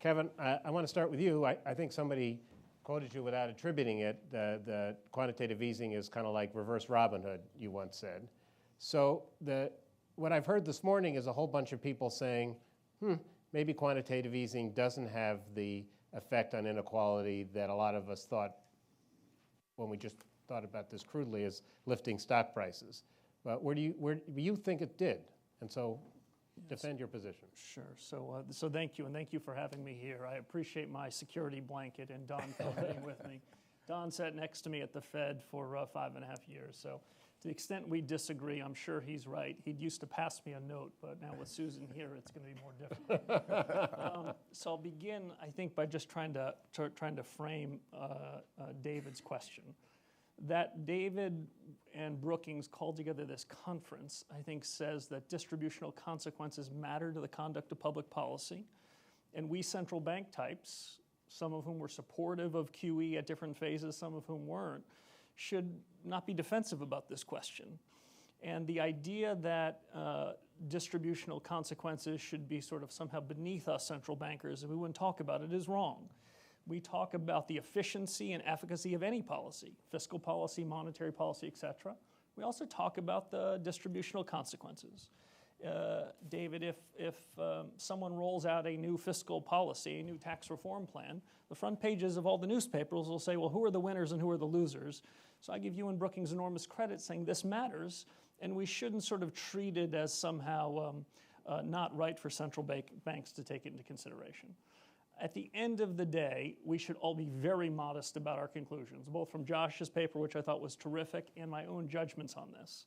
Kevin, I want to start with you. I think somebody quoted you without attributing it. The quantitative easing is kind of like reverse Robin Hood, you once said. So what I've heard this morning is a whole bunch of people saying, maybe quantitative easing doesn't have the effect on inequality that a lot of us thought when we just thought about this crudely as lifting stock prices. But where do you think it did? And so defend your position. Sure. So thank you, and thank you for having me here. I appreciate my security blanket and Don for being with me. Don sat next to me at the Fed for 5.5 years. So to the extent we disagree, I'm sure he's right. He used to pass me a note, but now with Susan here, it's going to be more difficult. So I'll begin, I think, by just trying to frame David's question. That David and Brookings called together this conference, I think, says that distributional consequences matter to the conduct of public policy. And we central bank types, some of whom were supportive of QE at different phases, some of whom weren't, should not be defensive about this question. And the idea that distributional consequences should be sort of somehow beneath us central bankers, and we wouldn't talk about it, is wrong. We talk about the efficiency and efficacy of any policy, fiscal policy, monetary policy, et cetera. We also talk about the distributional consequences. David, if someone rolls out a new fiscal policy, a new tax reform plan, the front pages of all the newspapers will say, well, who are the winners and who are the losers? So I give you and Brookings enormous credit saying this matters, and we shouldn't sort of treat it as somehow not right for central banks to take it into consideration. At the end of the day, we should all be very modest about our conclusions, both from Josh's paper, which I thought was terrific, and my own judgments on this.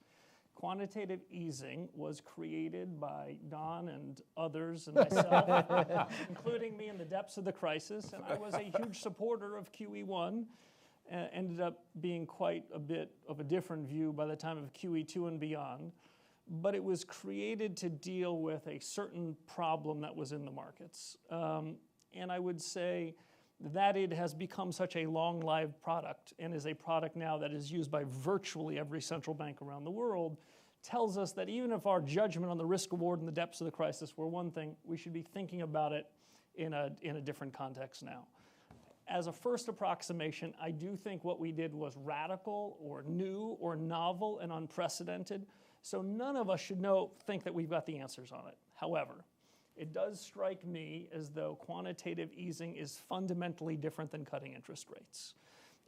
Quantitative easing was created by Don and others and myself, including me in the depths of the crisis, and I was a huge supporter of QE1. Ended up being quite a bit of a different view by the time of QE2 and beyond. But it was created to deal with a certain problem that was in the markets. And I would say that it has become such a long-lived product and is a product now that is used by virtually every central bank around the world, tells us that even if our judgment on the risk-reward in the depths of the crisis were one thing, we should be thinking about it in a different context now. As a first approximation, I do think what we did was radical or new or novel and unprecedented, so none of us should think that we've got the answers on it. However, it does strike me as though quantitative easing is fundamentally different than cutting interest rates,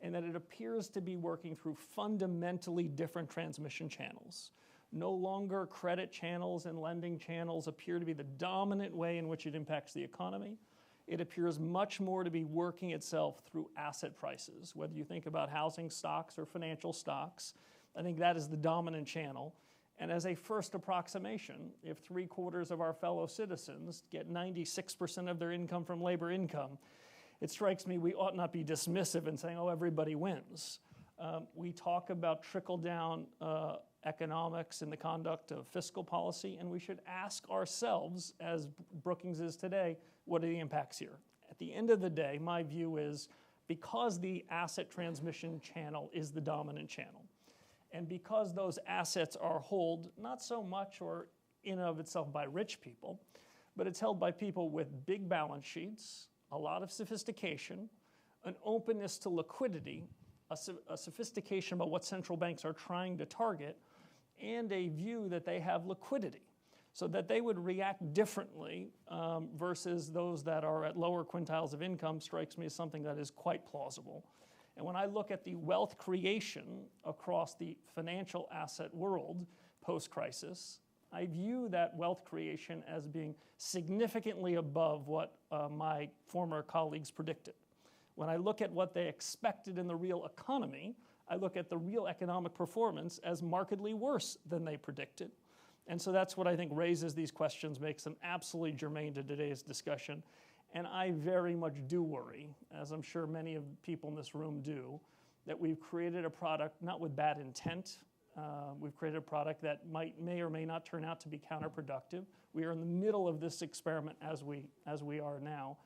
and that it appears to be working through fundamentally different transmission channels. No longer credit channels and lending channels appear to be the dominant way in which it impacts the economy. It appears much more to be working itself through asset prices, whether you think about housing stocks or financial stocks. I think that is the dominant channel. And as a first approximation, if 3/4 of our fellow citizens get 96% of their income from labor income, it strikes me we ought not be dismissive in saying, oh, everybody wins. We talk about trickle-down economics in the conduct of fiscal policy, and we should ask ourselves, as Brookings is today, what are the impacts here? At the end of the day, my view is because the asset transmission channel is the dominant channel, and because those assets are held not so much or in and of itself by rich people, but it's held by people with big balance sheets, a lot of sophistication, an openness to liquidity, a sophistication about what central banks are trying to target, and a view that they have liquidity, so that they would react differently versus those that are at lower quintiles of income strikes me as something that is quite plausible. And when I look at the wealth creation across the financial asset world post-crisis, I view that wealth creation as being significantly above what my former colleagues predicted. When I look at what they expected in the real economy, I look at the real economic performance as markedly worse than they predicted. And so that's what I think raises these questions, makes them absolutely germane to today's discussion. And I very much do worry, as I'm sure many of the people in this room do, that we've created a product not with bad intent. We've created a product that may or may not turn out to be counterproductive. We are in the middle of this experiment as we are now,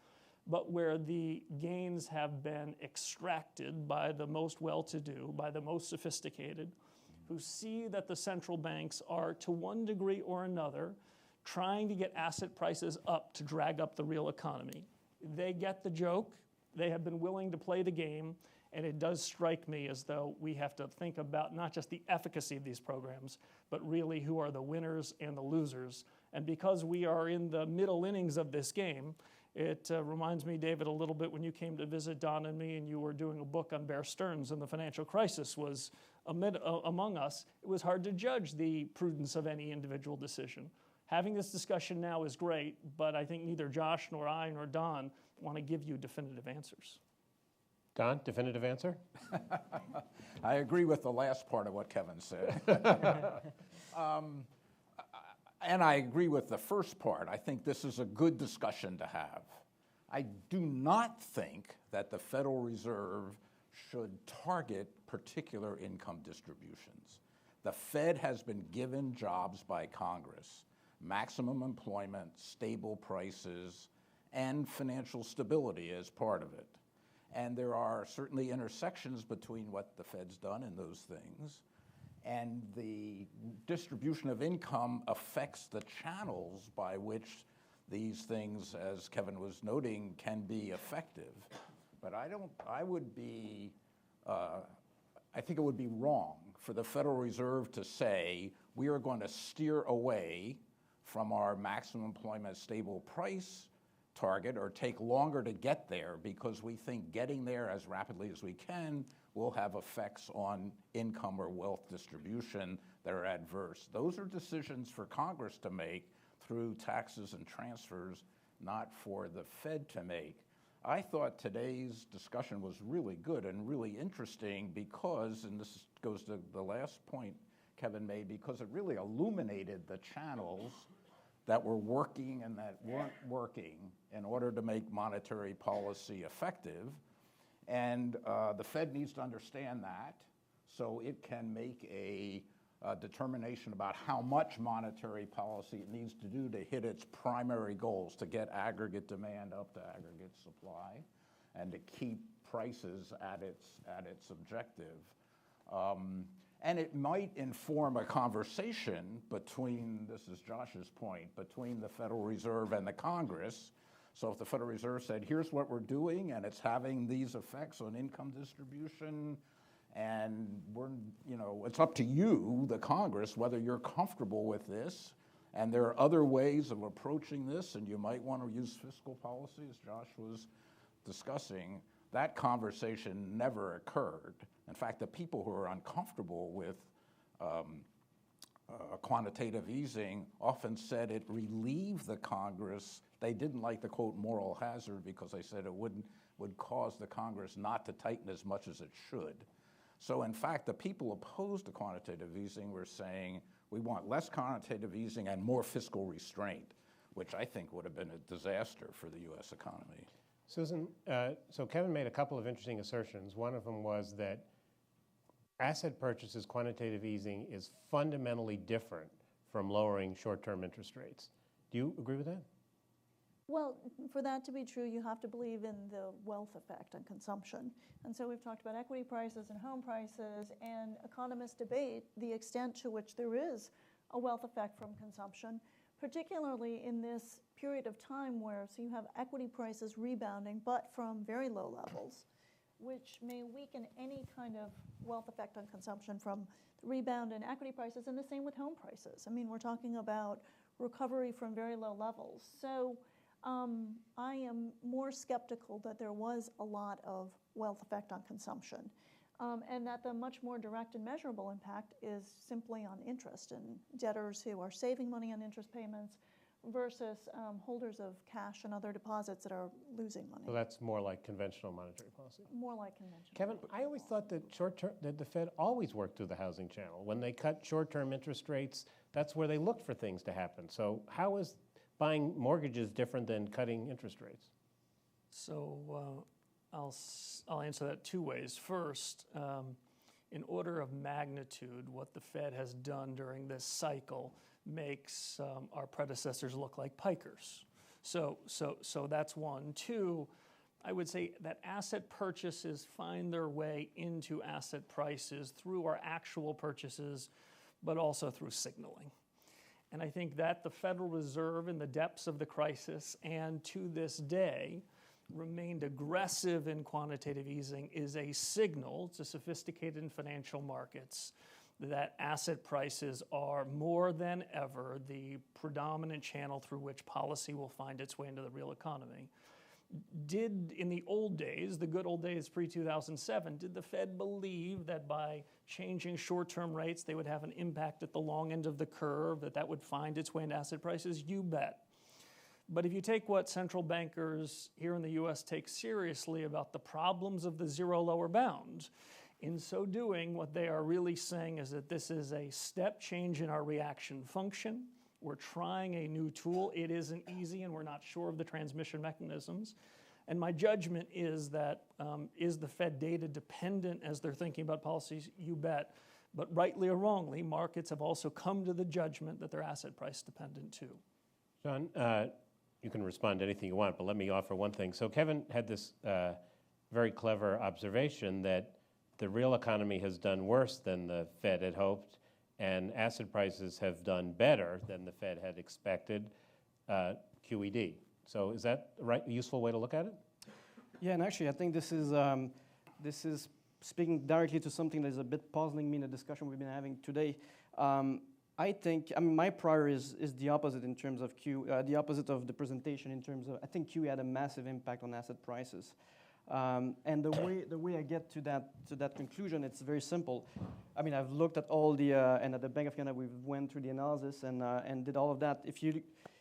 but where the gains have been extracted by the most well-to-do, by the most sophisticated, who see that the central banks are, to one degree or another, trying to get asset prices up to drag up the real economy. they get the joke. They have been willing to play the game. And it does strike me as though we have to think about not just the efficacy of these programs, but really who are the winners and the losers. And because we are in the middle innings of this game, it reminds me, David, a little bit when you came to visit Don and me and you were doing a book on Bear Stearns and the financial crisis was among us. It was hard to judge the prudence of any individual decision. Having this discussion now is great, but I think neither Josh nor I nor Don want to give you definitive answers. Don, definitive answer? I agree with the last part of what Kevin said. And I agree with the first part. I think this is a good discussion to have. I do not think that the Federal Reserve should target particular income distributions. The Fed has been given jobs by Congress, maximum employment, stable prices, and financial stability as part of it. And there are certainly intersections between what the Fed's done and those things. And the distribution of income affects the channels by which these things, as Kevin was noting, can be effective. But I think it would be wrong for the Federal Reserve to say, we are going to steer away from our maximum employment stable price target or take longer to get there because we think getting there as rapidly as we can will have effects on income or wealth distribution that are adverse. Those are decisions for Congress to make through taxes and transfers, not for the Fed to make. I thought today's discussion was really good and really interesting because, and this goes to the last point Kevin made, because it really illuminated the channels that were working and that weren't working in order to make monetary policy effective. And the Fed needs to understand that so it can make a determination about how much monetary policy it needs to do to hit its primary goals, to get aggregate demand up to aggregate supply and to keep prices at its objective. And it might inform a conversation between, this is Josh's point, between the Federal Reserve and the Congress. So if the Federal Reserve said, here's what we're doing, and it's having these effects on income distribution, and it's up to you, the Congress, whether you're comfortable with this, and there are other ways of approaching this, and you might want to use fiscal policy, as Josh was discussing. That conversation never occurred. In fact, the people who are uncomfortable with quantitative easing often said it relieved the Congress. They didn't like the quote moral hazard because they said it would cause the Congress not to tighten as much as it should. So in fact, the people opposed to quantitative easing were saying we want less quantitative easing and more fiscal restraint, which I think would have been a disaster for the U.S. economy. Susan, so Kevin made a couple of interesting assertions. One of them was that asset purchases quantitative easing is fundamentally different from lowering short-term interest rates. Do you agree with that? Well, for that to be true, you have to believe in the wealth effect on consumption. And so we've talked about equity prices and home prices, and economists debate the extent to which there is a wealth effect from consumption, particularly in this period of time where, so you have equity prices rebounding, but from very low levels, which may weaken any kind of wealth effect on consumption from the rebound in equity prices, and the same with home prices. I mean, we're talking about recovery from very low levels. So I am more skeptical that there was a lot of wealth effect on consumption, and that the much more direct and measurable impact is simply on interest and debtors who are saving money on interest payments versus holders of cash and other deposits that are losing money. So that's more like conventional monetary policy. More like conventional. Kevin, I always thought that that the Fed always worked through the housing channel. When they cut short-term interest rates, that's where they looked for things to happen. So how is buying mortgages different than cutting interest rates? So I'll answer that two ways. First, in order of magnitude, what the Fed has done during this cycle makes our predecessors look like pikers. So that's one. Two, I would say that asset purchases find their way into asset prices through our actual purchases, but also through signaling. And I think that the Federal Reserve in the depths of the crisis and to this day remained aggressive in quantitative easing is a signal to sophisticated financial markets that asset prices are more than ever the predominant channel through which policy will find its way into the real economy. Did, in the old days, the good old days pre-2007, did the Fed believe that by changing short-term rates they would have an impact at the long end of the curve, that would find its way into asset prices? You bet. But if you take what central bankers here in the US take seriously about the problems of the zero lower bound, in so doing, what they are really saying is that this is a step change in our reaction function. We're trying a new tool. It isn't easy, and we're not sure of the transmission mechanisms. And my judgment is that, is the Fed data dependent as they're thinking about policies? You bet. But rightly or wrongly, markets have also come to the judgment that they're asset price dependent too. John, you can respond to anything you want, but let me offer one thing. So Kevin had this very clever observation that the real economy has done worse than the Fed had hoped, and asset prices have done better than the Fed had expected, QED. So is that a useful way to look at it? Yeah, and actually I think this is speaking directly to something that is a bit puzzling me in the discussion we've been having today. I think, my prior is the opposite in terms of the opposite of the presentation in terms of, I think QE had a massive impact on asset prices. And the way I get to that conclusion, it's very simple. I've looked at all the, and at the Bank of Canada, we went through the analysis and did all of that.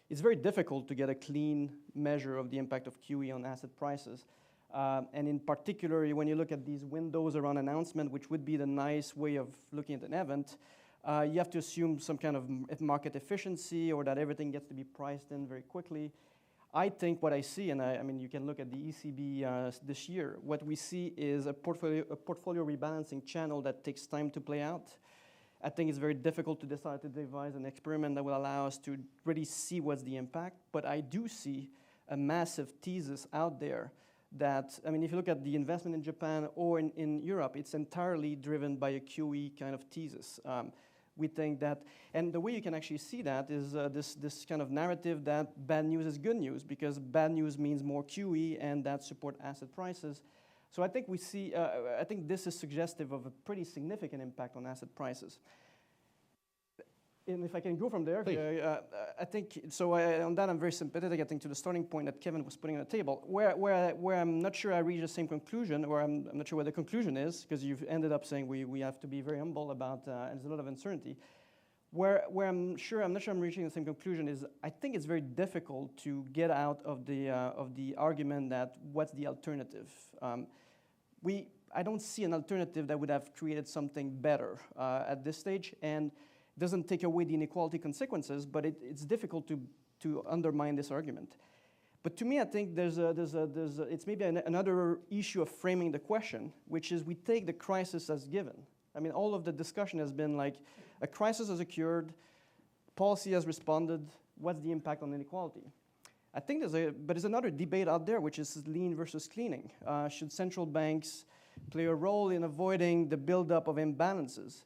It's very difficult to get a clean measure of the impact of QE on asset prices. And in particular, when you look at these windows around announcement, which would be the nice way of looking at an event, you have to assume some kind of market efficiency or that everything gets to be priced in very quickly. I think what I see, and you can look at the ECB this year, what we see is a portfolio rebalancing channel that takes time to play out. I think it's very difficult to decide to devise an experiment that will allow us to really see what's the impact, but I do see a massive thesis out there that, if you look at the investment in Japan or in Europe, it's entirely driven by a QE kind of thesis. We think that, and the way you can actually see that is this kind of narrative that bad news is good news, because bad news means more QE and that support asset prices. So I think I think this is suggestive of a pretty significant impact on asset prices. And if I can go from there, I think, on that I'm very sympathetic, I think, to the starting point that Kevin was putting on the table, where I'm not sure I reach the same conclusion, or I'm not sure what the conclusion is, because you've ended up saying we have to be very humble about, and there's a lot of uncertainty. Where I'm not sure I'm reaching the same conclusion is, I think it's very difficult to get out of the argument that what's the alternative. I don't see an alternative that would have created something better at this stage, and doesn't take away the inequality consequences, but it's difficult to undermine this argument. But to me, I think it's maybe another issue of framing the question, which is we take the crisis as given. All of the discussion has been like, a crisis has occurred, policy has responded, what's the impact on inequality? I think there's another debate out there, which is lean versus cleaning. Should central banks play a role in avoiding the buildup of imbalances?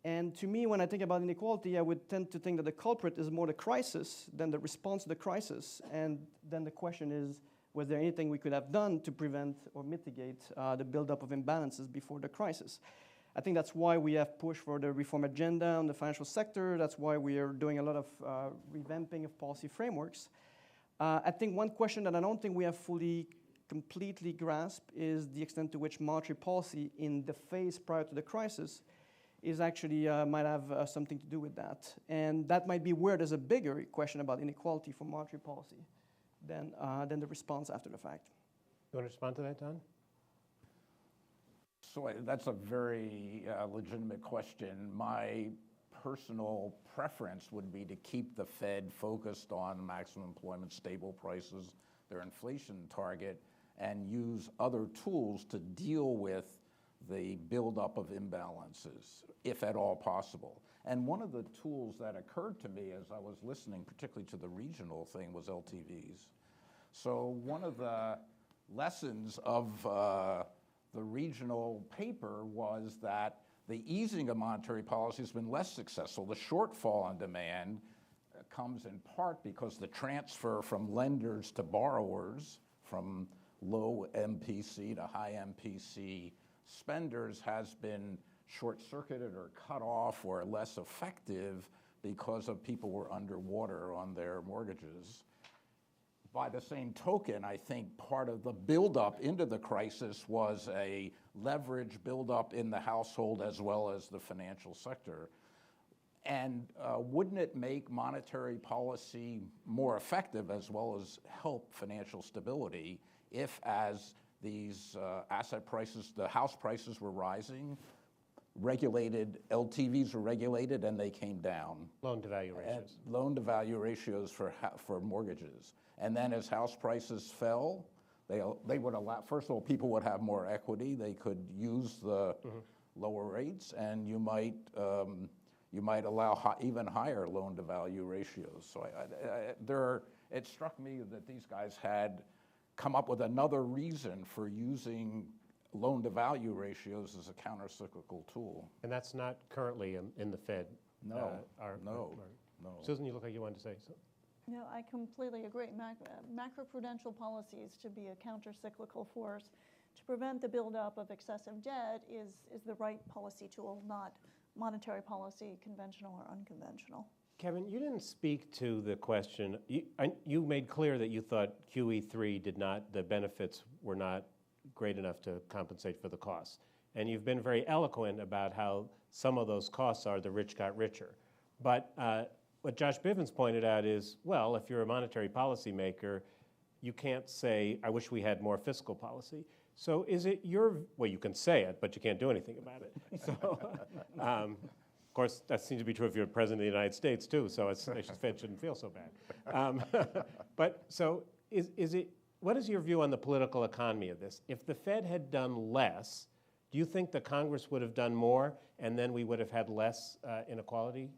And to me, when I think about inequality, I would tend to think that the culprit is more the crisis than the response to the crisis. And then the question is, was there anything we could have done to prevent or mitigate the buildup of imbalances before the crisis? I think that's why we have pushed for the reform agenda on the financial sector. That's why we are doing a lot of revamping of policy frameworks. I think one question that I don't think we have completely grasped is the extent to which monetary policy in the phase prior to the crisis is actually might have something to do with that. And that might be where there's a bigger question about inequality for monetary policy than the response after the fact. You want to respond to that, Don? So that's a very legitimate question. My personal preference would be to keep the Fed focused on maximum employment, stable prices, their inflation target, and use other tools to deal with the buildup of imbalances, if at all possible. And one of the tools that occurred to me as I was listening, particularly to the regional thing, was LTVs. So one of the lessons of the regional paper was that the easing of monetary policy has been less successful. The shortfall on demand comes in part because the transfer from lenders to borrowers, from low MPC to high MPC spenders has been short-circuited or cut off or less effective because of people were underwater on their mortgages. By the same token, I think part of the buildup into the crisis was a leverage buildup in the household as well as the financial sector. And wouldn't it make monetary policy more effective as well as help financial stability if, as these asset prices, the house prices were rising, regulated, LTVs were regulated and they came down? Loan-to-value ratios. Loan-to-value ratios for mortgages. And then as house prices fell, they would allow, first of all, people would have more equity. They could use the lower rates, and you might allow even higher loan-to-value ratios. So it struck me that these guys had come up with another reason for using loan-to-value ratios as a counter-cyclical tool. And that's not currently in the Fed. No. Susan, you look like you wanted to say something. No, I completely agree. Macroprudential policies to be a counter-cyclical force to prevent the buildup of excessive debt is the right policy tool, not monetary policy, conventional or unconventional. Kevin, you didn't speak to the question. You made clear that you thought QE3 the benefits were not great enough to compensate for the costs. And you've been very eloquent about how some of those costs are the rich got richer. But what Josh Bivens pointed out is, well, if you're a monetary policy maker, you can't say, I wish we had more fiscal policy. So is it well, you can say it, but you can't do anything about it. So, of course, that seems to be true if you're president of the United States, too, so the Fed shouldn't feel so bad. But so what is your view on the political economy of this? If the Fed had done less, do you think the Congress would have done more, and then we would have had less inequality?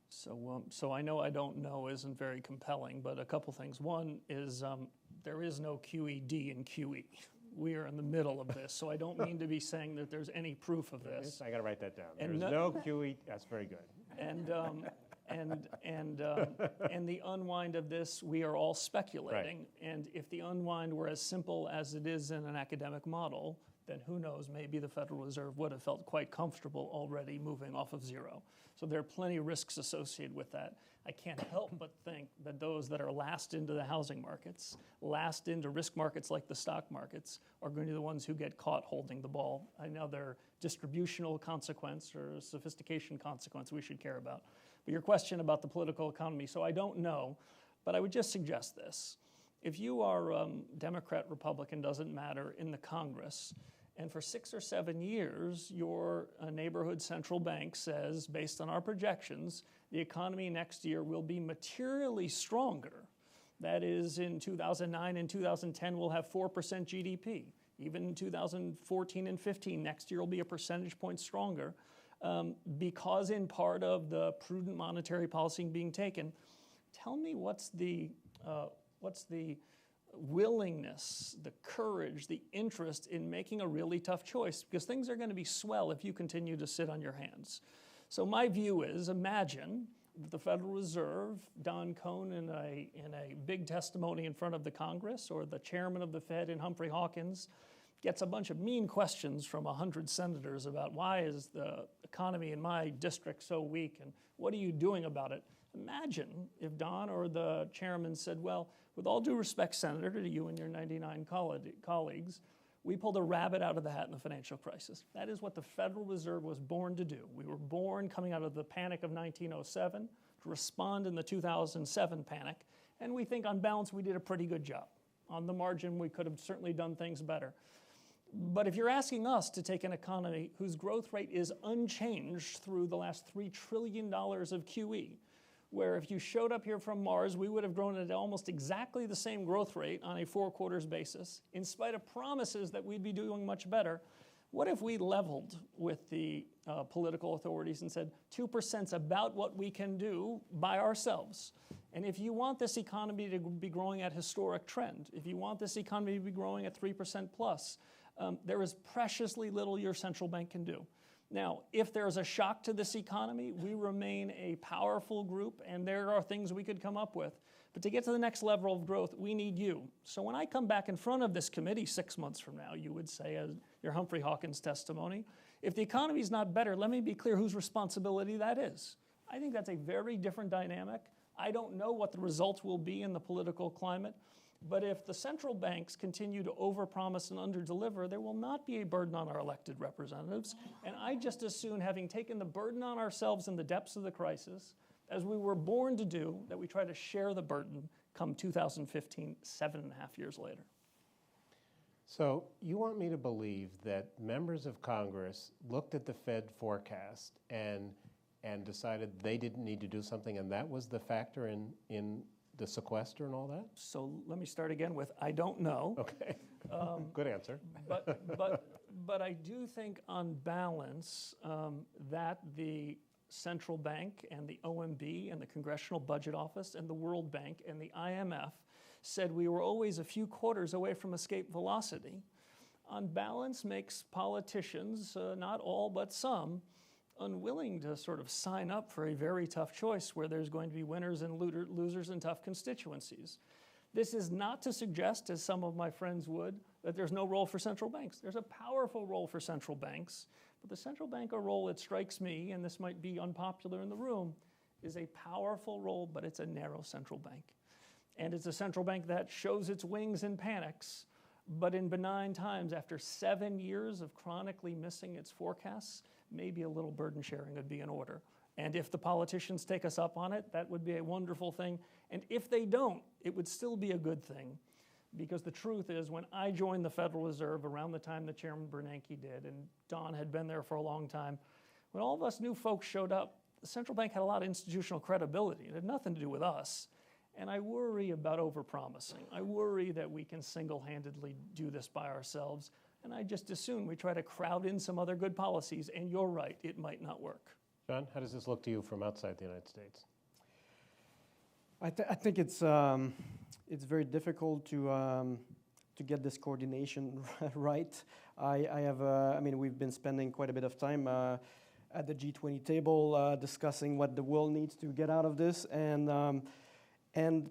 So I know I don't know isn't very compelling, but a couple things. One is there is no QED in QE. We are in the middle of this, so I don't mean to be saying that there's any proof of this. I got to write that down. And There's no QE. That's very good. And the unwind of this, we are all speculating. Right. And if the unwind were as simple as it is in an academic model, then who knows, maybe the Federal Reserve would have felt quite comfortable already moving off of zero. So there are plenty of risks associated with that. I can't help but think that those that are last into the housing markets, last into risk markets like the stock markets, are going to be the ones who get caught holding the ball. I know they're distributional consequence or sophistication consequence we should care about. But your question about the political economy, so I don't know, but I would just suggest this. If you are Democrat, Republican, doesn't matter, in the Congress, and for 6 or 7 years, your neighborhood central bank says, based on our projections, the economy next year will be materially stronger. That is, in 2009 and 2010, we'll have 4% GDP. Even in 2014 and 15, next year will be a percentage point stronger because in part of the prudent monetary policy being taken. Tell me what's the willingness, the courage, the interest in making a really tough choice, because things are going to be swell if you continue to sit on your hands. So my view is, imagine that the Federal Reserve, Don Cohn in a big testimony in front of the Congress, or the chairman of the Fed in Humphrey Hawkins, gets a bunch of mean questions from 100 senators about why is the economy in my district so weak and what are you doing about it? Imagine if Don or the chairman said, well, with all due respect, Senator, to you and your 99 colleagues, we pulled a rabbit out of the hat in the financial crisis. That is what the Federal Reserve was born to do. We were born coming out of the panic of 1907 to respond in the 2007 panic, and we think on balance we did a pretty good job. On the margin, we could have certainly done things better. But if you're asking us to take an economy whose growth rate is unchanged through the last $3 trillion of QE, where if you showed up here from Mars, we would have grown at almost exactly the same growth rate on a 4 quarters basis, in spite of promises that we'd be doing much better. What if we leveled with the political authorities and said 2% is about what we can do by ourselves? And if you want this economy to be growing at historic trend, if you want this economy to be growing at 3% plus, there is preciously little your central bank can do. Now, if there's a shock to this economy, we remain a powerful group, and there are things we could come up with. But to get to the next level of growth, we need you. So when I come back in front of this committee 6 months from now, you would say, as your Humphrey Hawkins testimony, if the economy is not better, let me be clear whose responsibility that is. I think that's a very different dynamic. I don't know what the results will be in the political climate, but if the central banks continue to overpromise and underdeliver, there will not be a burden on our elected representatives. And I just as soon, having taken the burden on ourselves in the depths of the crisis, as we were born to do, that we try to share the burden come 2015, 7.5 years later. So you want me to believe that members of Congress looked at the Fed forecast and decided they didn't need to do something, and that was the factor in the sequester and all that? So let me start again with, I don't know. Okay, good answer. But I do think on balance that the central bank and the OMB and the Congressional Budget Office and the World Bank and the IMF said we were always a few quarters away from escape velocity, on balance makes politicians, not all but some, unwilling to sort of sign up for a very tough choice where there's going to be winners and losers in tough constituencies. This is not to suggest, as some of my friends would, that there's no role for central banks. There's a powerful role for central banks, but the central bank role, it strikes me, and this might be unpopular in the room, is a powerful role, but it's a narrow central bank. And it's a central bank that shows its wings and panics, but in benign times, after 7 years of chronically missing its forecasts, maybe a little burden sharing would be in order. And if the politicians take us up on it, that would be a wonderful thing. And if they don't, it would still be a good thing. Because the truth is, when I joined the Federal Reserve around the time that Chairman Bernanke did, and Don had been there for a long time, when all of us new folks showed up, the central bank had a lot of institutional credibility. It had nothing to do with us. And I worry about overpromising. I worry that we can single-handedly do this by ourselves. And I just assume we try to crowd in some other good policies, and you're right, it might not work. John, how does this look to you from outside the United States? I think it's very difficult to get this coordination right. I mean, we've been spending quite a bit of time at the G20 table discussing what the world needs to get out of this, and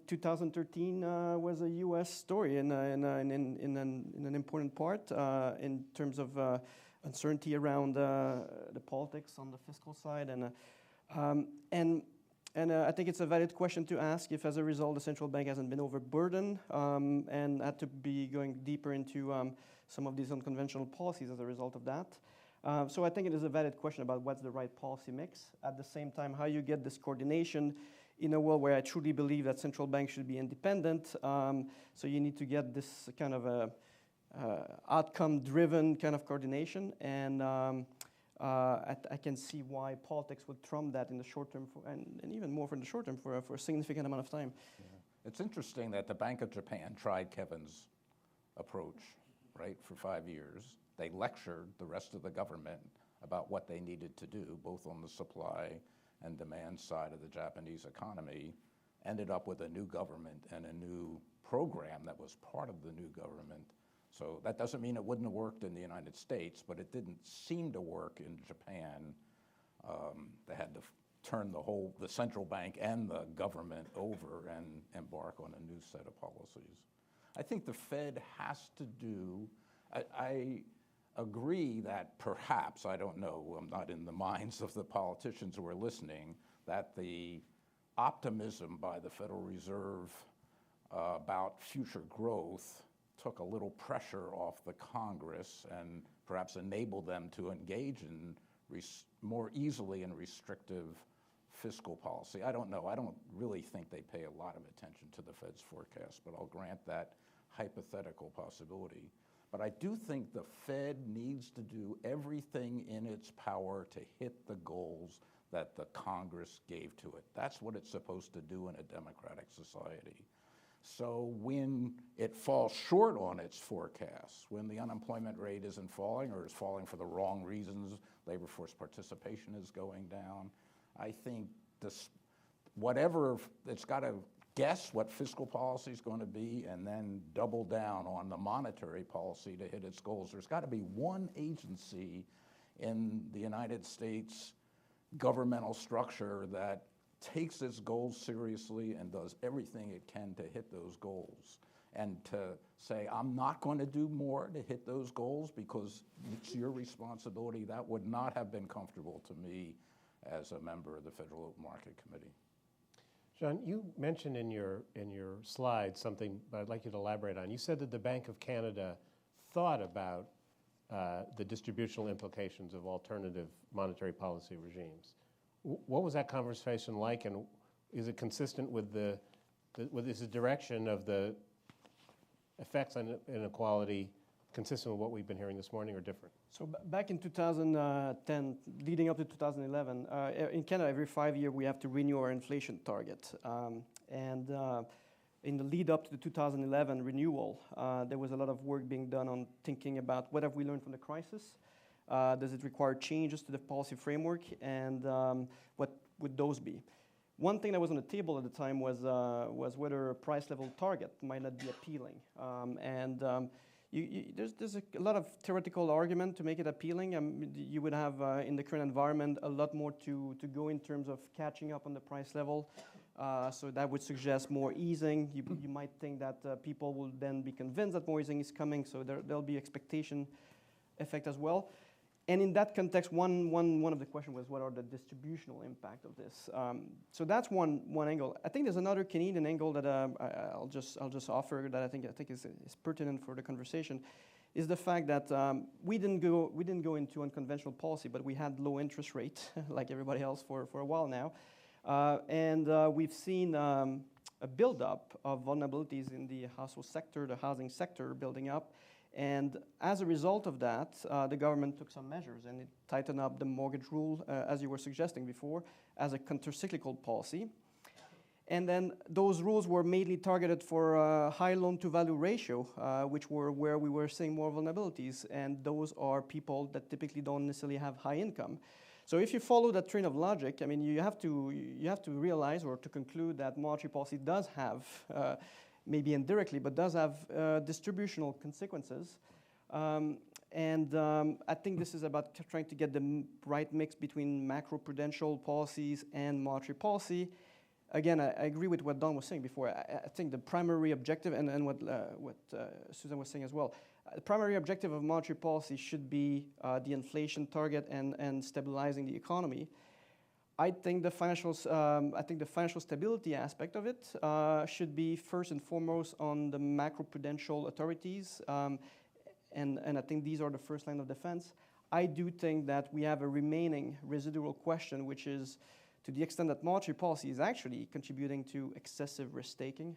2013 was a U.S. story in an important part in terms of uncertainty around the politics on the fiscal side, and I think it's a valid question to ask if, as a result, the central bank hasn't been overburdened and had to be going deeper into some of these unconventional policies as a result of that. So I think it is a valid question about what's the right policy mix. At the same time, how you get this coordination in a world where I truly believe that central banks should be independent. So you need to get this kind of a outcome-driven kind of coordination, and I can see why politics would trump that in the short term, and even more for the short term for a significant amount of time. Yeah. It's interesting that the Bank of Japan tried Kevin's approach, right, for 5 years. They lectured the rest of the government about what they needed to do, both on the supply and demand side of the Japanese economy, ended up with a new government and a new program that was part of the new government. So that doesn't mean it wouldn't have worked in the United States, but it didn't seem to work in Japan. They had to turn the central bank and the government over and embark on a new set of policies. I think the Fed has to do, I agree that perhaps, I don't know, I'm not in the minds of the politicians who are listening, that the optimism by the Federal Reserve about future growth took a little pressure off the Congress and perhaps enabled them to engage in more easily in restrictive fiscal policy. I don't know. I don't really think they pay a lot of attention to the Fed's forecast, but I'll grant that hypothetical possibility. But I do think the Fed needs to do everything in its power to hit the goals that the Congress gave to it. That's what it's supposed to do in a democratic society. So when it falls short on its forecasts, when the unemployment rate isn't falling or is falling for the wrong reasons, labor force participation is going down, I think whatever, it's got to guess what fiscal policy is going to be and then double down on the monetary policy to hit its goals. There's got to be one agency in the United States governmental structure that takes its goals seriously and does everything it can to hit those goals. And to say, I'm not going to do more to hit those goals because it's your responsibility, that would not have been comfortable to me as a member of the Federal Open Market Committee. John, you mentioned in your slide something I'd like you to elaborate on. You said that the Bank of Canada thought about the distributional implications of alternative monetary policy regimes. What was that conversation like, and is it consistent with with this direction of the effects on inequality, consistent with what we've been hearing this morning, or different? So back in 2010, leading up to 2011, in Canada, every 5 years we have to renew our inflation target. In the lead up to the 2011 renewal, there was a lot of work being done on thinking about what have we learned from the crisis. Does it require changes to the policy framework, and what would those be? One thing that was on the table at the time was whether a price level target might not be appealing. There's a lot of theoretical argument to make it appealing. You would have, in the current environment, a lot more to go in terms of catching up on the price level. So that would suggest more easing. You might think that people will then be convinced that more easing is coming, so there'll be expectation effect as well. And in that context, one of the questions was, what are the distributional impact of this? So that's one angle. I think there's another Canadian angle that I'll just offer that I think is pertinent for the conversation, is the fact that we didn't go into unconventional policy, but we had low interest rates like everybody else for a while now, and we've seen a buildup of vulnerabilities in the household sector, the housing sector building up. And as a result of that, the government took some measures, and it tightened up the mortgage rule, as you were suggesting before, as a countercyclical policy. And then those rules were mainly targeted for a high loan-to-value ratio, which were where we were seeing more vulnerabilities, and those are people that typically don't necessarily have high income. So if you follow that train of logic, I mean, you have to realize or to conclude that monetary policy does have maybe indirectly, but does have distributional consequences. I think this is about trying to get the right mix between macroprudential policies and monetary policy. Again, I agree with what Don was saying before. I think the primary objective, and what Susan was saying as well, the primary objective of monetary policy should be the inflation target and stabilizing the economy. I think the financial stability aspect of it should be first and foremost on the macroprudential authorities, and I think these are the first line of defense. I do think that we have a remaining residual question, which is to the extent that monetary policy is actually contributing to excessive risk-taking.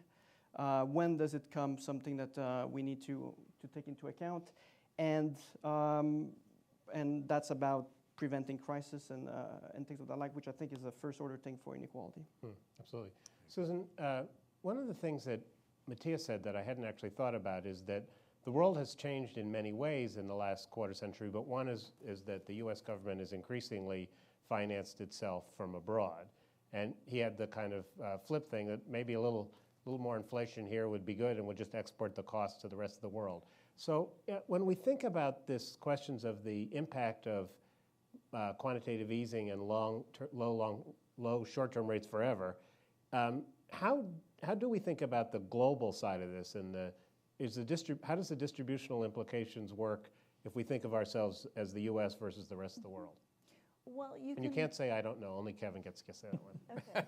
When does it become something that we need to take into account? And that's about preventing crisis and things of that like, which I think is a first-order thing for inequality. Absolutely. Susan, one of the things that Matthias said that I hadn't actually thought about is that the world has changed in many ways in the last quarter century, but one is that the U.S. government has increasingly financed itself from abroad. And he had the kind of flip thing that maybe a little more inflation here would be good, and would just export the costs to the rest of the world. So when we think about this questions of the impact of quantitative easing and low short-term rates forever, how do we think about the global side of this, and how does the distributional implications work if we think of ourselves as the U.S. versus the rest of the world? Well, you can't say I don't know. Only Kevin gets to say that one. Okay.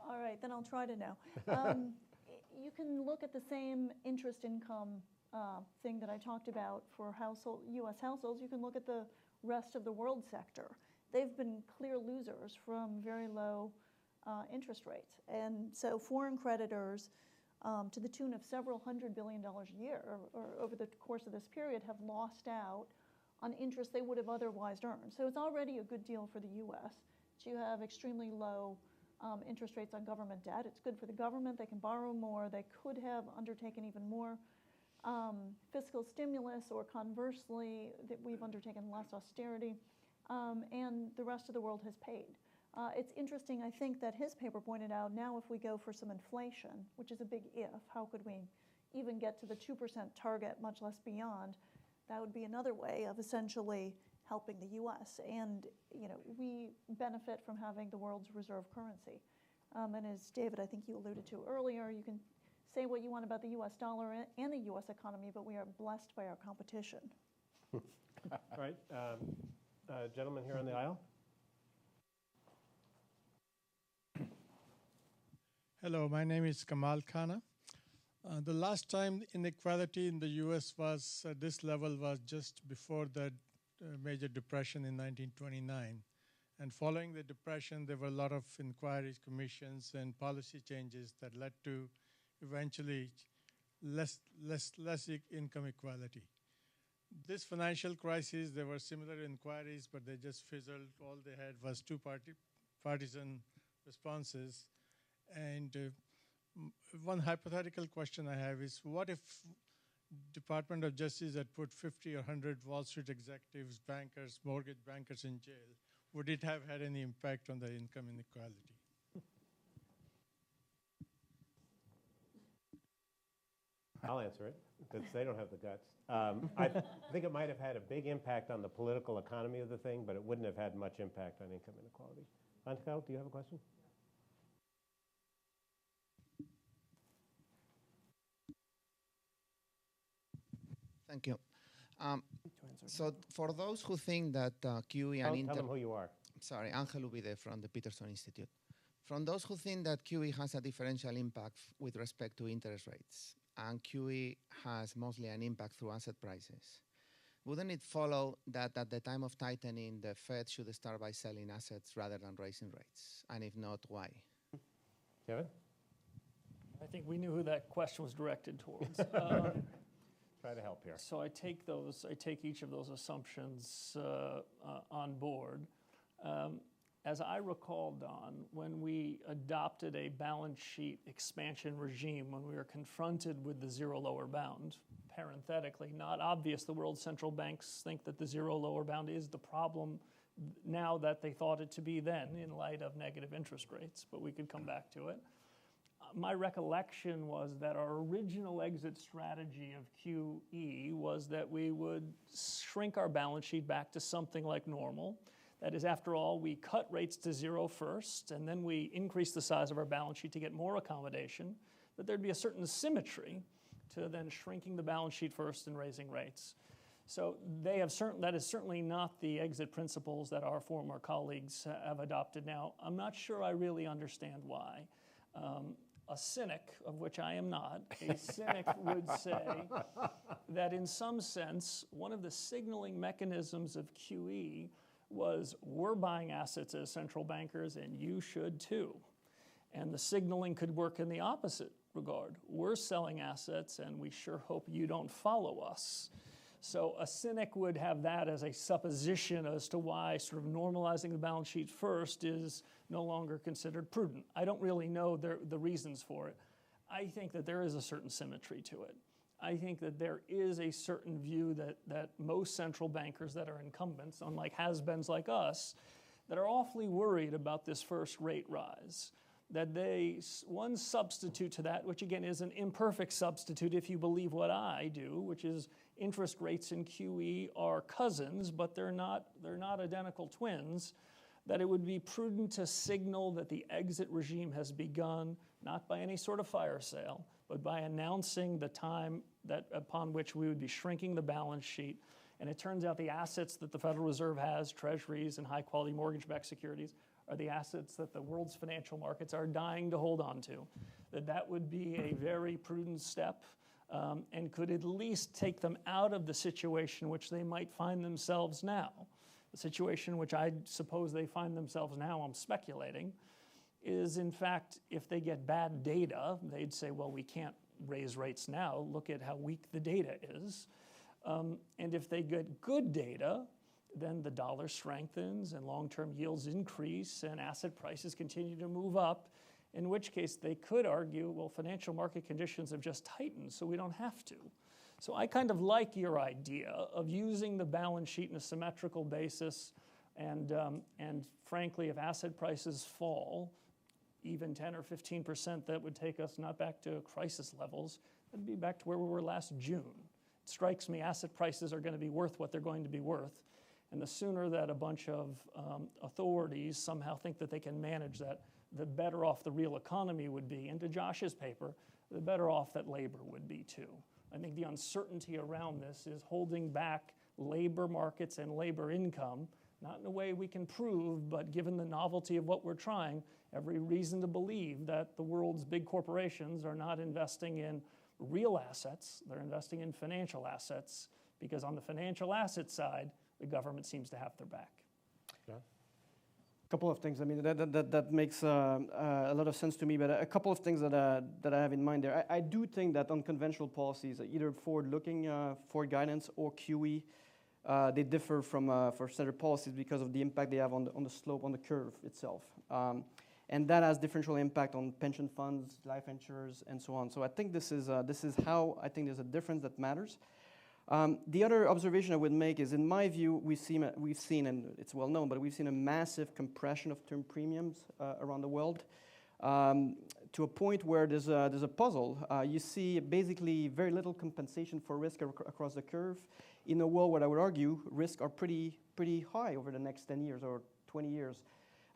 All right, then I'll try to know. You can look at the same interest income thing that I talked about for U.S. households. You can look at the rest of the world sector. They've been clear losers from very low interest rates. And so foreign creditors, to the tune of several $100 billion a year or over the course of this period, have lost out on interest they would have otherwise earned. So it's already a good deal for the U.S. You have extremely low interest rates on government debt. It's good for the government. They can borrow more. They could have undertaken even more fiscal stimulus, or conversely, that we've undertaken less austerity, and the rest of the world has paid. It's interesting, I think, that his paper pointed out, now if we go for some inflation, which is a big if, how could we even get to the 2% target, much less beyond? That would be another way of essentially helping the U.S. And we benefit from having the world's reserve currency. And as David, I think you alluded to earlier, you can say what you want about the U.S. dollar and the U.S. economy, but we are blessed by our competition. All right, gentleman here on the aisle. Hello, my name is Kamal Khanna. The last time inequality in the U.S. was at this level was just before the major depression in 1929. And following the depression, there were a lot of inquiries, commissions, and policy changes that led to eventually less income equality. This financial crisis, there were similar inquiries, but they just fizzled. All they had was partisan responses. And one hypothetical question I have is, what if Department of Justice had put 50 or 100 Wall Street executives, bankers, mortgage bankers in jail? Would it have had any impact on the income inequality? I'll answer it, because they don't have the guts. I think it might have had a big impact on the political economy of the thing, but it wouldn't have had much impact on income inequality. Antika, do you have a question? Thank you. So for those who think that QE and Tell them who you are. Sorry, Angel Ubide from the Peterson Institute. From those who think that QE has a differential impact with respect to interest rates, and QE has mostly an impact through asset prices, wouldn't it follow that at the time of tightening, the Fed should start by selling assets rather than raising rates? And if not, why? Kevin? I think we knew who that question was directed towards. Try to help here. So I take each of those assumptions on board. As I recall, Don, when we adopted a balance sheet expansion regime, when we were confronted with the zero lower bound, parenthetically, not obvious the world's central banks think that the zero lower bound is the problem now that they thought it to be then in light of negative interest rates, but we could come back to it. My recollection was that our original exit strategy of QE was that we would shrink our balance sheet back to something like normal. That is, after all, we cut rates to zero first, and then we increased the size of our balance sheet to get more accommodation, that there'd be a certain symmetry to then shrinking the balance sheet first and raising rates. So that is certainly not the exit principles that our former colleagues have adopted now. I'm not sure I really understand why. A cynic, of which I am not, a cynic would say that in some sense, one of the signaling mechanisms of QE was we're buying assets as central bankers and you should too. And the signaling could work in the opposite regard. We're selling assets and we sure hope you don't follow us. So a cynic would have that as a supposition as to why sort of normalizing the balance sheet first is no longer considered prudent. I don't really know the reasons for it. I think that there is a certain symmetry to it. I think that there is a certain view that most central bankers that are incumbents, unlike has-beens like us, that are awfully worried about this first rate rise. That one substitute to that, which again is an imperfect substitute if you believe what I do, which is interest rates in QE are cousins, but they're not identical twins, that it would be prudent to signal that the exit regime has begun, not by any sort of fire sale, but by announcing the time upon which we would be shrinking the balance sheet. And it turns out the assets that the Federal Reserve has, treasuries and high-quality mortgage-backed securities, are the assets that the world's financial markets are dying to hold on to. That would be a very prudent step and could at least take them out of the situation which they might find themselves now. The situation which I suppose they find themselves now, I'm speculating, is in fact, if they get bad data, they'd say, well, we can't raise rates now. Look at how weak the data is. And if they get good data, then the dollar strengthens and long-term yields increase and asset prices continue to move up, in which case they could argue, well, financial market conditions have just tightened, so we don't have to. So I kind of like your idea of using the balance sheet in a symmetrical basis, and frankly, if asset prices fall, even 10 or 15%, that would take us not back to crisis levels, that'd be back to where we were last June. It strikes me asset prices are going to be worth what they're going to be worth. And the sooner that a bunch of authorities somehow think that they can manage that, the better off the real economy would be. And to Josh's paper, the better off that labor would be too. I think the uncertainty around this is holding back labor markets and labor income, not in a way we can prove, but given the novelty of what we're trying, every reason to believe that the world's big corporations are not investing in real assets, they're investing in financial assets, because on the financial asset side, the government seems to have their back. A couple of things. I mean, that makes a lot of sense to me, but a couple of things that I have in mind there. I do think that unconventional policies, either forward-looking, forward guidance, or QE, they differ from for standard policies because of the impact they have on the slope, on the curve itself. And that has differential impact on pension funds, life insurers, and so on. So I think this is how I think there's a difference that matters. The other observation I would make is, in my view, we've seen, and it's well known, but we've seen a massive compression of term premiums around the world, to a point where there's a puzzle. You see basically very little compensation for risk across the curve in a world where I would argue risks are pretty high over the next 10 years or 20 years.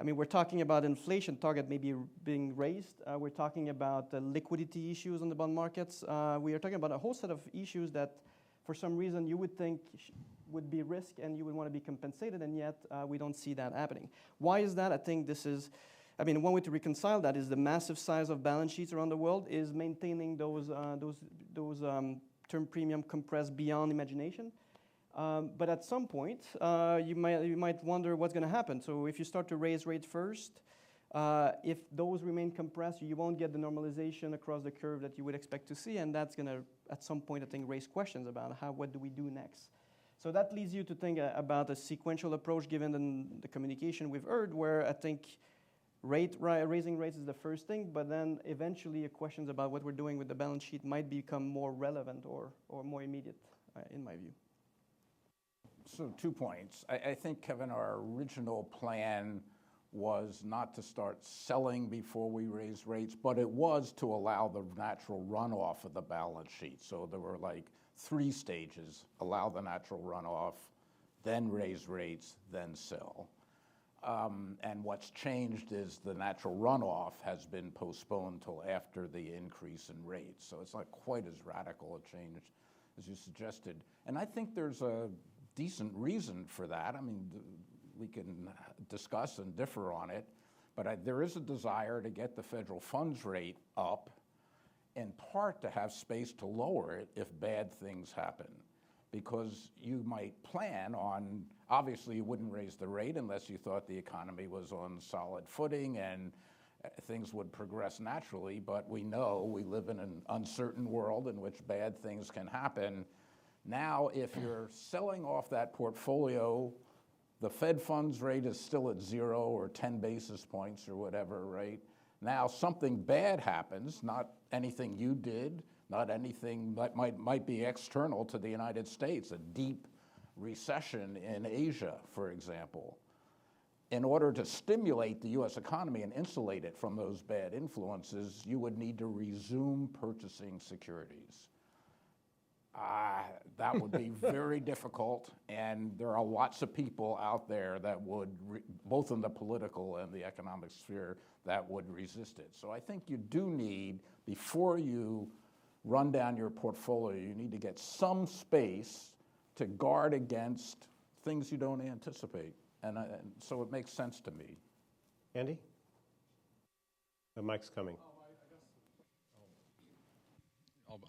I mean, we're talking about inflation target maybe being raised. We're talking about liquidity issues on the bond markets. We are talking about a whole set of issues that, for some reason, you would think would be risk and you would want to be compensated, and yet we don't see that happening. Why is that? I think one way to reconcile that is the massive size of balance sheets around the world is maintaining those term premium compressed beyond imagination. But at some point, you might wonder what's going to happen. So if you start to raise rates first, if those remain compressed, you won't get the normalization across the curve that you would expect to see, and that's going to, at some point, I think, raise questions about what do we do next. So that leads you to think about a sequential approach, given the communication we've heard, where I think raising rates is the first thing, but then eventually questions about what we're doing with the balance sheet might become more relevant or more immediate, in my view. So 2 points. I think, Kevin, our original plan was not to start selling before we raised rates, but it was to allow the natural runoff of the balance sheet. So there were like 3 stages: allow the natural runoff, then raise rates, then sell. And what's changed is the natural runoff has been postponed till after the increase in rates. So it's not quite as radical a change as you suggested. And I think there's a decent reason for that. I mean, we can discuss and differ on it, but there is a desire to get the federal funds rate up, in part to have space to lower it if bad things happen. Because you might plan on, obviously you wouldn't raise the rate unless you thought the economy was on solid footing and things would progress naturally, but we know we live in an uncertain world in which bad things can happen. Now, if you're selling off that portfolio, the Fed funds rate is still at 0 or 10 basis points or whatever, right? Now something bad happens, not anything you did, not anything that might be external to the United States, a deep recession in Asia, for example. In order to stimulate the US economy and insulate it from those bad influences, you would need to resume purchasing securities. That would be very difficult, and there are lots of people out there that would, both in the political and the economic sphere, that would resist it. So I think you do need, before you run down your portfolio, you need to get some space to guard against things you don't anticipate. And so it makes sense to me. Andy? The mic's coming.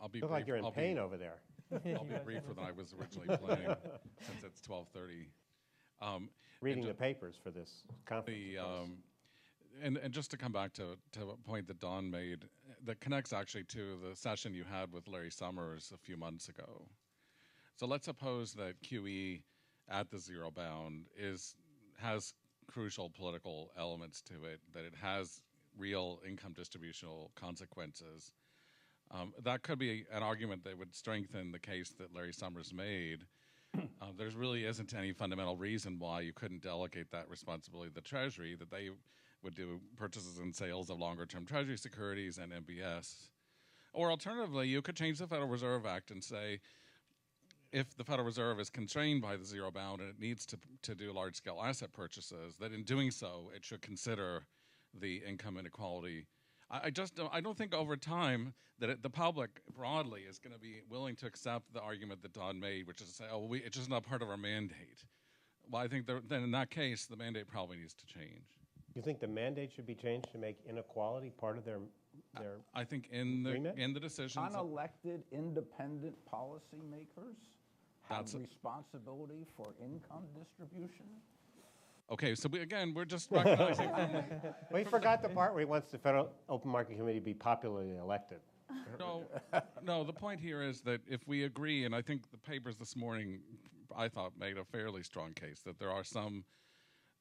I'll be You look like you're in pain over there. I'll be briefer than I was originally planning, since it's 12:30. Reading the papers for this conference. And just to come back to a point that Don made, that connects actually to the session you had with Larry Summers a few months ago. So let's suppose that QE at the zero bound has crucial political elements to it, that it has real income distributional consequences. That could be an argument that would strengthen the case that Larry Summers made. There really isn't any fundamental reason why you couldn't delegate that responsibility to the Treasury, that they would do purchases and sales of longer-term Treasury securities and MBS. Or alternatively, you could change the Federal Reserve Act and say, if the Federal Reserve is constrained by the zero bound and it needs to do large-scale asset purchases, that in doing so, it should consider the income inequality. I don't think over time that the public broadly is going to be willing to accept the argument that Don made, which is to say, oh, it's just not part of our mandate. Well, I think then in that case, the mandate probably needs to change. You think the mandate should be changed to make inequality part of their I think in agreement? the decisions. Unelected, independent policymakers have responsibility for income distribution? Okay, so we're just recognizing. Well, he forgot the part where he wants the Federal Open Market Committee to be popularly elected. No, the point here is that if we agree, and I think the papers this morning, I thought, made a fairly strong case that there are some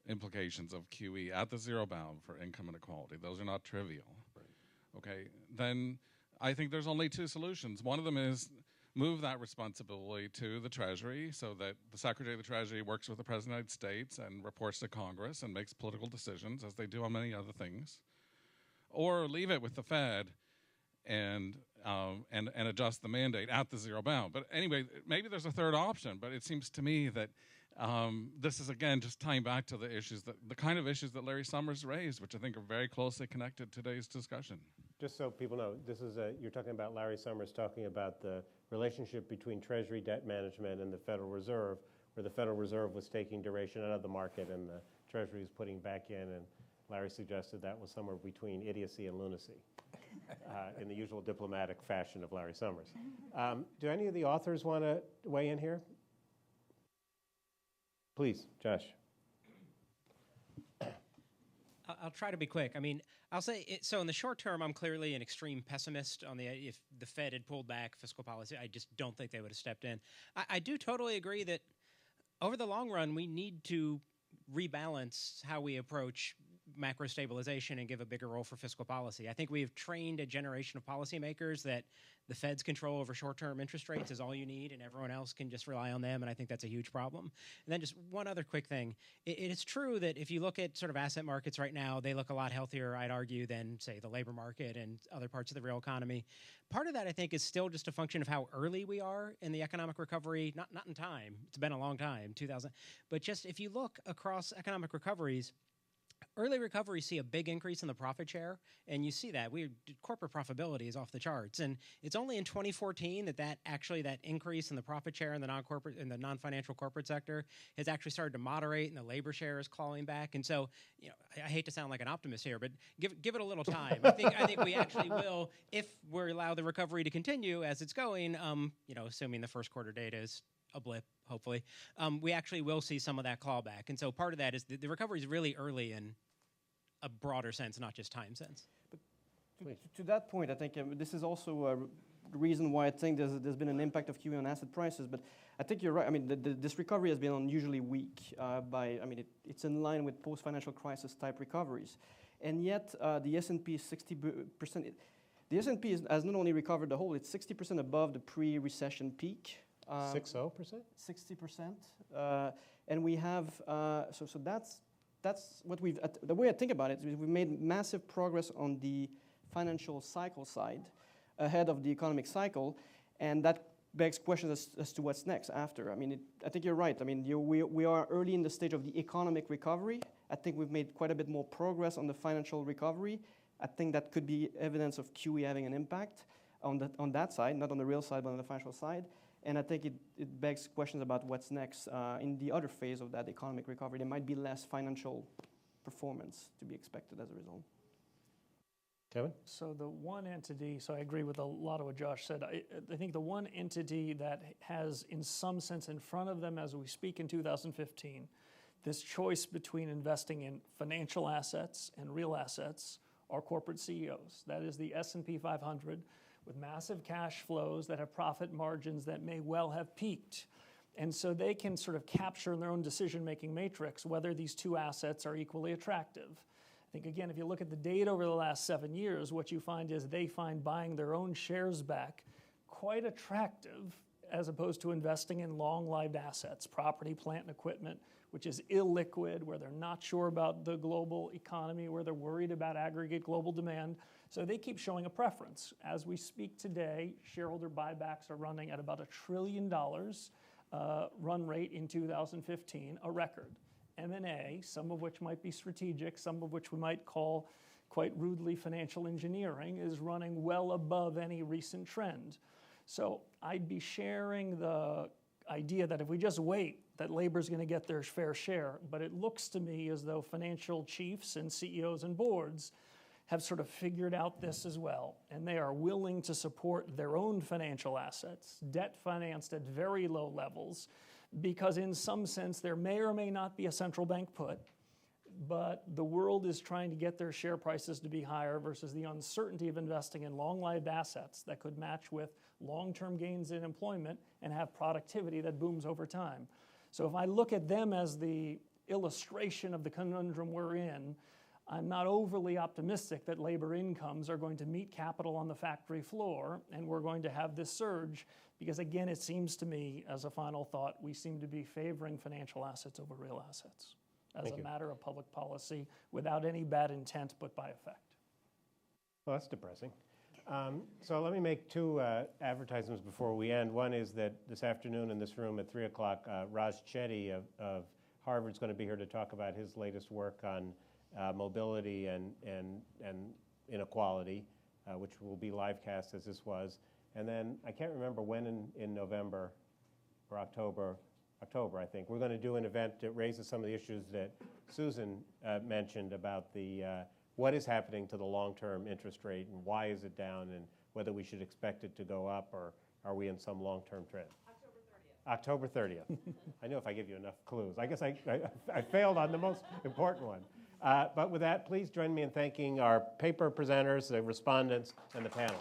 implications of QE at the zero bound for income inequality. Those are not trivial. Okay, then I think there's only two solutions. One of them is move that responsibility to the Treasury so that the Secretary of the Treasury works with the President of the United States and reports to Congress and makes political decisions, as they do on many other things. Or leave it with the Fed and adjust the mandate at the zero bound. But anyway, maybe there's a third option, but it seems to me that this is, again, just tying back to the kind of issues that Larry Summers raised, which I think are very closely connected to today's discussion. Just so people know, you're talking about Larry Summers talking about the relationship between Treasury debt management and the Federal Reserve, where the Federal Reserve was taking duration out of the market and the Treasury was putting back in, and Larry suggested that was somewhere between idiocy and lunacy, in the usual diplomatic fashion of Larry Summers. Do any of the authors want to weigh in here? Please, Josh. I'll try to be quick. I mean, I'll say, so in the short term, I'm clearly an extreme pessimist on if the Fed had pulled back fiscal policy. I just don't think they would have stepped in. I do totally agree that over the long run, we need to rebalance how we approach macro stabilization and give a bigger role for fiscal policy. I think we've trained a generation of policymakers that the Fed's control over short-term interest rates is all you need and everyone else can just rely on them, and I think that's a huge problem. And then just one other quick thing. It is true that if you look at sort of asset markets right now, they look a lot healthier, I'd argue, than, say, the labor market and other parts of the real economy. Part of that, I think, is still just a function of how early we are in the economic recovery, not in time. It's been a long time, 2000. But just if you look across economic recoveries, early recoveries see a big increase in the profit share, and you see that. Corporate profitability is off the charts, and it's only in 2014 that increase in the profit share in the non-financial corporate sector has actually started to moderate, and the labor share is clawing back. And so, I hate to sound like an optimist here, but give it a little time. I think we actually will, if we allow the recovery to continue as it's going. Assuming the first quarter data is a blip, hopefully, we actually will see some of that clawback. And so part of that is the recovery is really early in a broader sense, not just time sense. But to that point, I think this is also a reason why I think there's been an impact of QE on asset prices. But I think you're right. I mean, this recovery has been unusually weak. It's in line with post-financial crisis type recoveries. And yet the S&P is 60%. The S&P has not only recovered the whole, it's 60% above the pre-recession peak. 60%? 60%, and we have so that's what we've. The way I think about it is we've made massive progress on the financial cycle side, ahead of the economic cycle, and that begs questions as to what's next after. I mean, I think you're right. I mean, we are early in the stage of the economic recovery. I think we've made quite a bit more progress on the financial recovery. I think that could be evidence of QE having an impact on that side, not on the real side, but on the financial side. And I think it begs questions about what's next in the other phase of that economic recovery. There might be less financial performance to be expected as a result. Kevin? So the one entity, so I agree with a lot of what Josh said. I think the one entity that has, in some sense, in front of them as we speak in 2015, this choice between investing in financial assets and real assets are corporate CEOs. That is the S&P 500. With massive cash flows that have profit margins that may well have peaked. And so they can sort of capture in their own decision-making matrix whether these two assets are equally attractive. I think, again, if you look at the data over the last 7 years, what you find is they find buying their own shares back quite attractive as opposed to investing in long-lived assets, property, plant, and equipment, which is illiquid, where they're not sure about the global economy, where they're worried about aggregate global demand. So they keep showing a preference. As we speak today, shareholder buybacks are running at about $1 trillion run rate in 2015, a record. M&A, some of which might be strategic, some of which we might call quite rudely financial engineering, is running well above any recent trend. So I'd be sharing the idea that if we just wait, that labor's going to get their fair share. But it looks to me as though financial chiefs and CEOs and boards have sort of figured out this as well. And they are willing to support their own financial assets, debt financed at very low levels, because in some sense there may or may not be a central bank put, but the world is trying to get their share prices to be higher versus the uncertainty of investing in long-lived assets that could match with long-term gains in employment and have productivity that booms over time. So if I look at them as the illustration of the conundrum we're in, I'm not overly optimistic that labor incomes are going to meet capital on the factory floor and we're going to have this surge because, again, it seems to me, as a final thought, we seem to be favoring financial assets over real assets as a matter of public policy without any bad intent but by effect. Well, that's depressing. So let me make two advertisements before we end. One is that this afternoon in this room at 3 o'clock, Raj Chetty of Harvard's going to be here to talk about his latest work on mobility and inequality, which will be live cast as this was. And then I can't remember when in November or October, I think, we're going to do an event that raises some of the issues that Susan mentioned about the what is happening to the long-term interest rate and why is it down and whether we should expect it to go up or are we in some long-term trend. October 30th. I know if I give you enough clues. I guess I failed on the most important one. But with that, please join me in thanking our paper presenters, the respondents, and the panel.